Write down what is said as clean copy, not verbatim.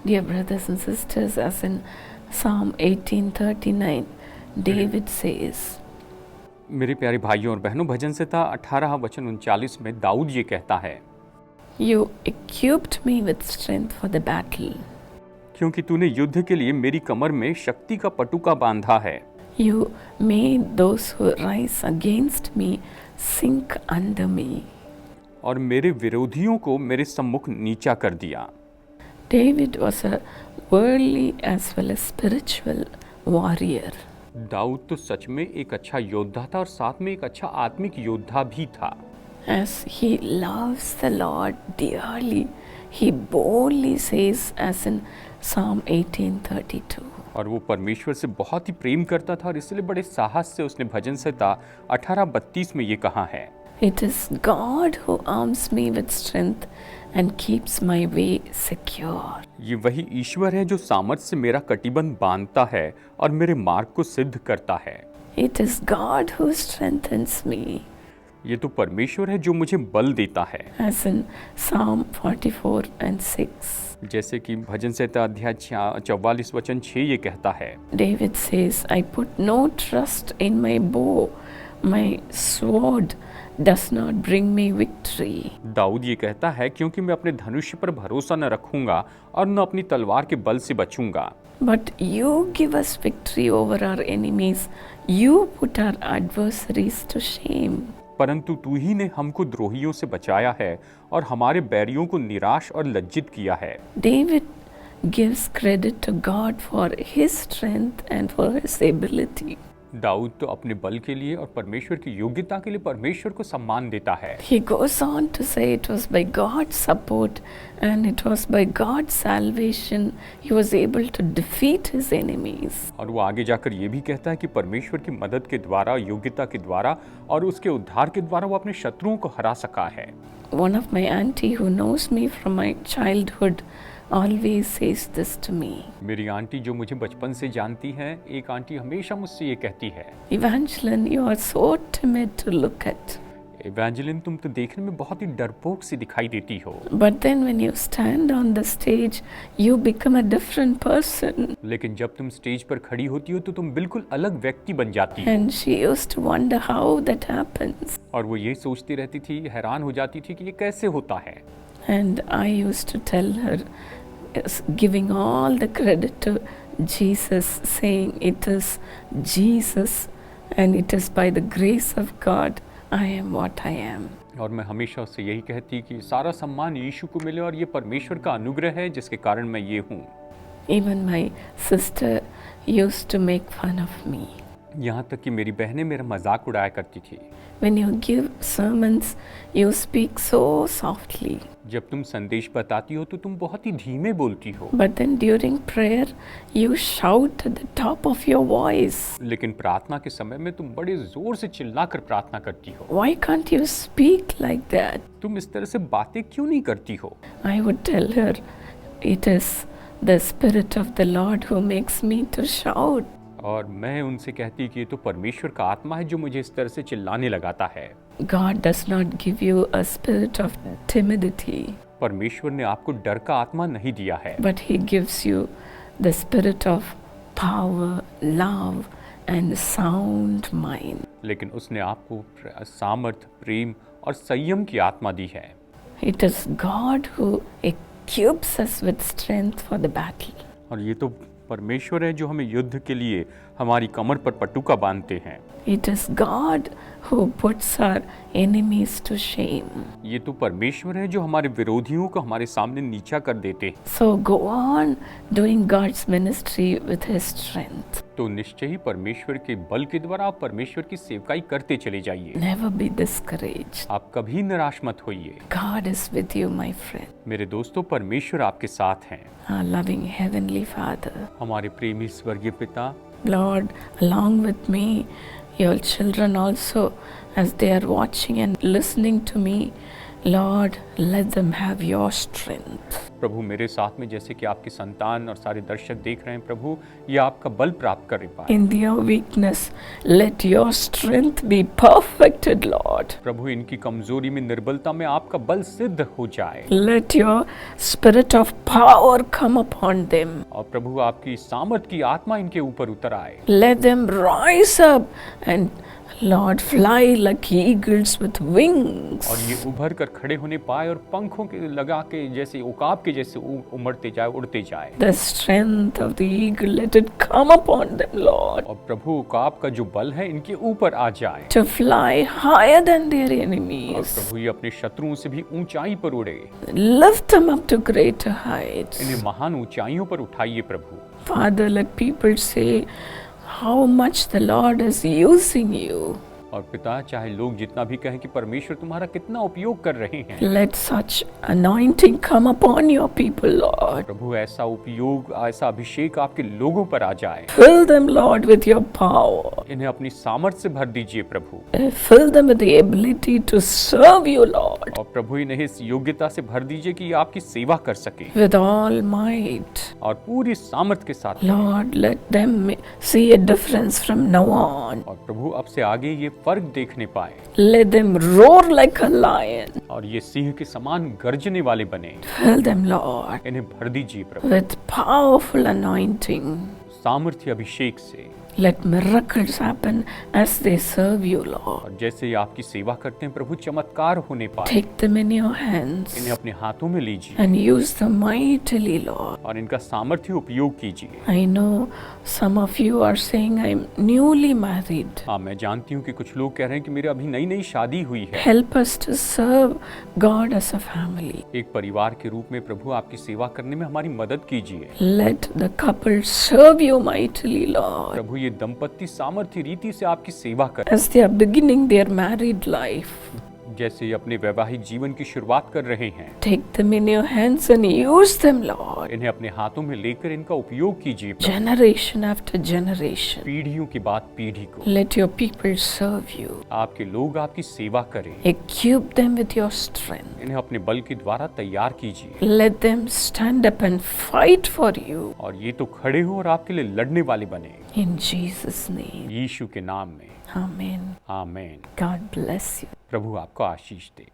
Dear brothers and sisters, as in Psalm 18:39, David says, मेरे प्यारे भाइयों और बहनों, भजन संहिता 18 वचन 39 में दाऊद ये कहता है, You equipped me with strength for the battle. क्योंकि तूने युद्ध के लिए मेरी कमर में शक्ति का पटुका बांधा है। You made those who rise against me sink under me. और मेरे विरोधियों को मेरे सम्मुख नीचा कर दिया। David was a worldly as well as spiritual warrior. Dawood तो सच में एक अच्छा योद्धा था और साथ में एक अच्छा आत्मिक योद्धा भी था। As he loves the Lord dearly, he boldly says, as in Psalm 18:32. और वो परमेश्वर से बहुत ही प्रेम करता था और इसलिए बड़े साहस से उसने भजन संहिता 18:32 में ये कहा है, It is God who arms me with strength and keeps my way secure. ये वही ईश्वर है जो सामर्थ से मेरा कटिबंध बांधता है और मेरे मार्ग को सिद्ध करता है। It is God who strengthens me, ये तो परमेश्वर है जो मुझे बल देता है। as in Psalm 44:6. जैसे कि भजन संहिता अध्याय 44 वचन 6 ये कहता है, David says, I put no trust in my bow, my sword does not bring me victory. Dawood ये कहता है, क्योंकि मैं अपने धनुष पर भरोसा न रखूंगा और न अपनी तलवार के बल से बचूंगा। But you give us victory over our enemies. You put our adversaries to shame. परंतु तू ही ने हमको द्रोहियों से बचाया है और हमारे बैरियों को निराश और लज्जित किया है। David gives credit to God for his strength and for his ability. Dawood तो अपने बल के लिए और परमेश्वर की योग्यता के लिए परमेश्वर को सम्मान देता है। He goes on to say it was by God's support and it was by God's salvation he was able to defeat his enemies. और वो आगे जाकर ये भी कहता है कि परमेश्वर की मदद के द्वारा, योग्यता के द्वारा और उसके उद्धार के द्वारा वो अपने शत्रुओं को हरा सका है। One of my auntie who knows me from my childhood always says this to me. मेरी आंटी जो मुझे बचपन से जानती हैं, एक आंटी हमेशा मुझसे ये कहती है, Evangeline, you are so timid to look at. एवेंजेलिन, तुम तो देखने में बहुत ही डरपोक सी दिखाई देती हो, But then when you stand on the stage, you become a different person. लेकिन जब तुम स्टेज पर खड़ी होती हो तो तुम बिल्कुल अलग व्यक्ति बन जाती हो। And she used to wonder how that happens. और वो ये सोचती रहती थी, हैरान हो जाती थी कि ये कैसे होता है। And I used to tell her, giving all the credit to Jesus, saying it is Jesus and it is by the grace of God I am what I am. और मैं हमेशा उससे यही कहती कि सारा सम्मान यीशु को मिले और ये परमेश्वर का अनुग्रह है जिसके कारण मैं ये हूँ। Even my sister used to make fun of me. यहाँ तक कि मेरी बहनें मेरा मजाक उड़ाया करती थी। When you give sermons, you speak so softly. जब तुम संदेश बताती हो तो तुम बहुत ही धीमे बोलती हो, But then during prayer, you shout at the top of your voice. लेकिन प्रार्थना के समय में तुम बड़े जोर से चिल्लाकर प्रार्थना करती हो। Why can't you speak like that? तुम इस तरह से बातें क्यों नहीं करती हो? I would tell her, it is the Spirit of the Lord who makes me to shout. और मैं उनसे कहती कि ये तो परमेश्वर का आत्मा है जो मुझे इस तरह से चिल्लाने लगाता है। God does not give you a spirit of timidity, परमेश्वर ने आपको डर का आत्मा नहीं दिया है, but He gives you the spirit of power, love, and sound mind. लेकिन उसने आपको सामर्थ, प्रेम और संयम की आत्मा दी है। It is God who equips us with strength for the battle. और ये तो परमेश्वर है जो हमें युद्ध के लिए हमारी कमर पर पटुका बांधते हैं। It is God who puts our enemies to shame. ये तो परमेश्वर है जो हमारे विरोधियों को हमारे सामने नीचा कर देते हैं। So go on doing God's ministry with His strength. तो निश्चय ही परमेश्वर के बल के द्वारा आप परमेश्वर की सेवकाई करते चले जाइए। Never be discouraged. आप कभी निराश मत होइए। God is with you, my friend. मेरे दोस्तों, परमेश्वर आपके साथ हैं। Our loving Heavenly Father. हमारे प्रेमी स्वर्गीय पिता, Lord, along with me, your children also, as they are watching and listening to me, Lord, let them have your strength. प्रभु मेरे साथ में जैसे कि आपके संतान और सारे दर्शक देख रहे हैं प्रभु, ये आपका बल प्राप्त कर पाए। In their weakness, let your strength be perfected, Lord. प्रभु इनकी कमजोरी में, निर्बलता में आपका बल सिद्ध हो जाए। Let your spirit of power come upon them. और प्रभु आपकी सामर्थ की आत्मा इनके ऊपर उतर आए। Let them rise up and Lord, fly like eagles with wings. और ये उभर कर खड़े होने पाए और पंखों के लगा के जैसे उकाब के जैसे उमड़ते जाए, उड़ते जाए। The strength of the eagle, let it come upon them, Lord. और प्रभु उकाब का जो बल है इनके ऊपर आ जाए। To fly higher than their और enemies. प्रभु ये अपने शत्रुओं से भी ऊंचाई पर उड़े। Lift them up to greater heights. इन्हें महान ऊंचाइयों पर उठाइए प्रभु। Father, let people say how much the Lord is using you. और पिता, चाहे लोग जितना भी कहें कि परमेश्वर तुम्हारा कितना उपयोग कर रहे हैं। Let such anointing come upon your people, Lord. प्रभु ऐसा उपयोग, ऐसा अभिषेक आपके लोगों पर आ जाए। Fill them, Lord, with your power. इन्हें अपनी सामर्थ से भर दीजिए प्रभु। Fill them with the ability to serve you, Lord, और प्रभु इन्हें इस योग्यता से भर दीजिए कि आपकी सेवा कर सके with all might. और पूरी सामर्थ के साथ। Lord, let them see a difference from now on. और प्रभु अब से आगे ये फर्क देखने पाए। Let them roar like a lion. और ये सिंह के समान गर्जने वाले बने। Fill them, Lord, इन्हें भर दीजिए प्रभु with powerful anointing. सामर्थ्य अभिषेक से। Let miracles happen as they serve you, Lord. और जैसे ही आपकी सेवा करते हैं प्रभु, चमत्कार होने पाए। Take them in your hands इन्हें अपने हाथों में लीजिए and use them mightily, Lord. और इनका सामर्थ्य उपयोग कीजिए। I know some of you are saying, I'm newly married. हाँ, मैं जानती हूँ कि कुछ लोग कह रहे हैं कि मेरे अभी नई नई शादी हुई है। Help us to serve God as a family. एक परिवार के रूप में प्रभु आपकी सेवा करने में हमारी मदद कीजिए। Let the couple serve you mightily, Lord, प्रभु ये दंपत्ति सामर्थ्य रीति से आपकी सेवा करें। as they are beginning their married life. जैसे ये अपने वैवाहिक जीवन की शुरुआत कर रहे हैं। Take them in your hands and use them, Lord, इन्हें अपने हाथों में लेकर इनका उपयोग कीजिए प्रभु। generation after generation. पीढ़ियों के बाद पीढ़ी को Let your people serve you. आपके लोग आपकी सेवा करें। Equip them with your strength. इन्हें अपने बल के द्वारा तैयार कीजिए। Let them stand up and fight for you. और ये तो खड़े हो और आपके लिए लड़ने वाले बने। In Jesus' name. यीशु के नाम में Amen. आमीन। God bless you. प्रभु आपको आशीष दे।